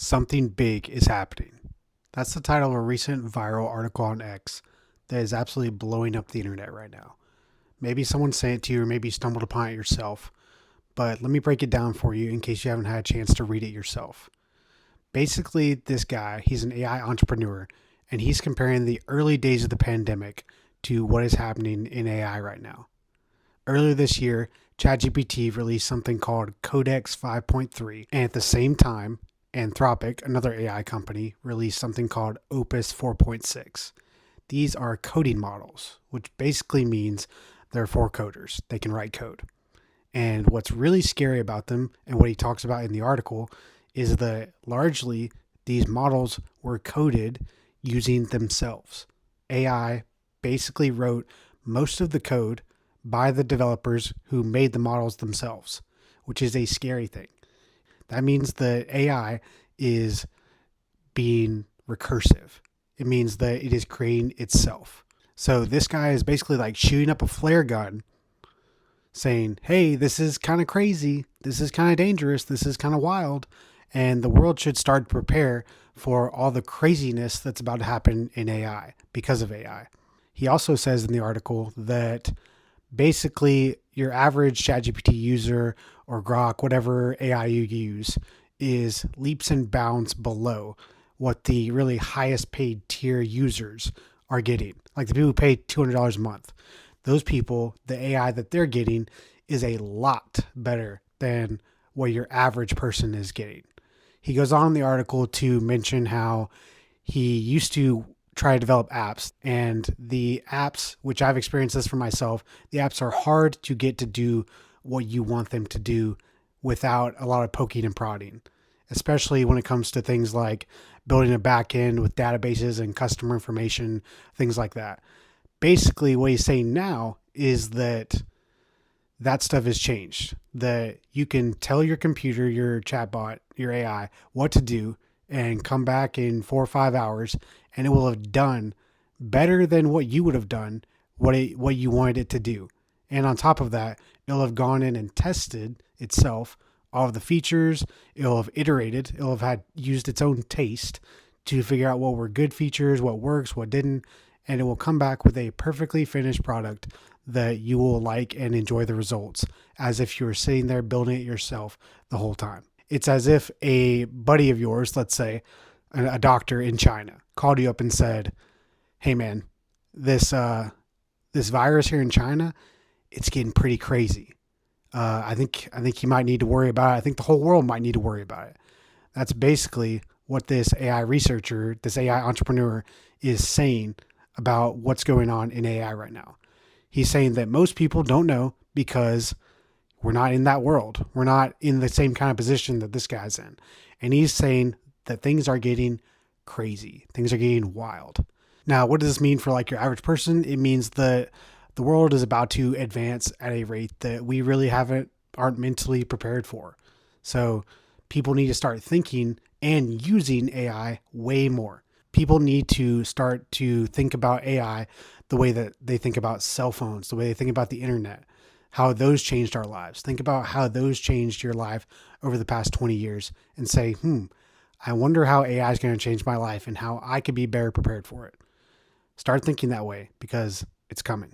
Something big is happening. That's the title of a recent viral article on X that is absolutely blowing up the internet right now. Maybe someone sent it to you or maybe you stumbled upon it yourself, but let me break it down for you in case you haven't had a chance to read it yourself. Basically, this guy, he's an AI entrepreneur, and he's comparing the early days of the pandemic to what is happening in AI right now. Earlier this year, ChatGPT released something called Codex 5.3, and at the same time, Anthropic, another AI company, released something called Opus 4.6. These are coding models, which basically means they're for coders. They can write code. And what's really scary about them, and what he talks about in the article, is that largely these models were coded using themselves. AI basically wrote most of the code by the developers who made the models themselves, which is a scary thing. That means the AI is being recursive. It means that it is creating itself. So this guy is basically like shooting up a flare gun saying, hey, this is kind of crazy. This is kind of dangerous. This is kind of wild. And the world should start to prepare for all the craziness that's about to happen in AI because of AI. He also says in the article that basically your average ChatGPT user or Grok, whatever AI you use, is leaps and bounds below what the really highest paid tier users are getting. Like the people who pay $200 a month. Those people, the AI that they're getting is a lot better than what your average person is getting. He goes on in the article to mention how he used to try to develop apps, and the apps, which I've experienced this for myself, the apps are hard to get to do what you want them to do without a lot of poking and prodding, especially when it comes to things like building a back end with databases and customer information, things like that. Basically, what he's saying now is that that stuff has changed. That you can tell your computer, your chatbot, your AI what to do and come back in 4 or 5 hours and it will have done better than what you would have done, what you wanted it to do. And on top of that, it'll have gone in and tested itself, all of the features, it'll have iterated, it'll have had used its own taste to figure out what were good features, what works, what didn't, and it will come back with a perfectly finished product that you will like and enjoy the results as if you were sitting there building it yourself the whole time. It's as if a buddy of yours, let's say a doctor in China, called you up and said, "Hey man, this virus here in China, it's getting pretty crazy. I think you might need to worry about it. I think the whole world might need to worry about it." That's basically what this AI researcher, this AI entrepreneur is saying about what's going on in AI right now. He's saying that most people don't know because we're not in that world. We're not in the same kind of position that this guy's in. And he's saying that things are getting crazy. Things are getting wild. Now, what does this mean for like your average person? It means that the world is about to advance at a rate that we really aren't mentally prepared for. So people need to start thinking and using AI way more. People need to start to think about AI the way that they think about cell phones, the way they think about the internet, how those changed our lives. Think about how those changed your life over the past 20 years and say, I wonder how AI is going to change my life and how I could be better prepared for it. Start thinking that way because it's coming.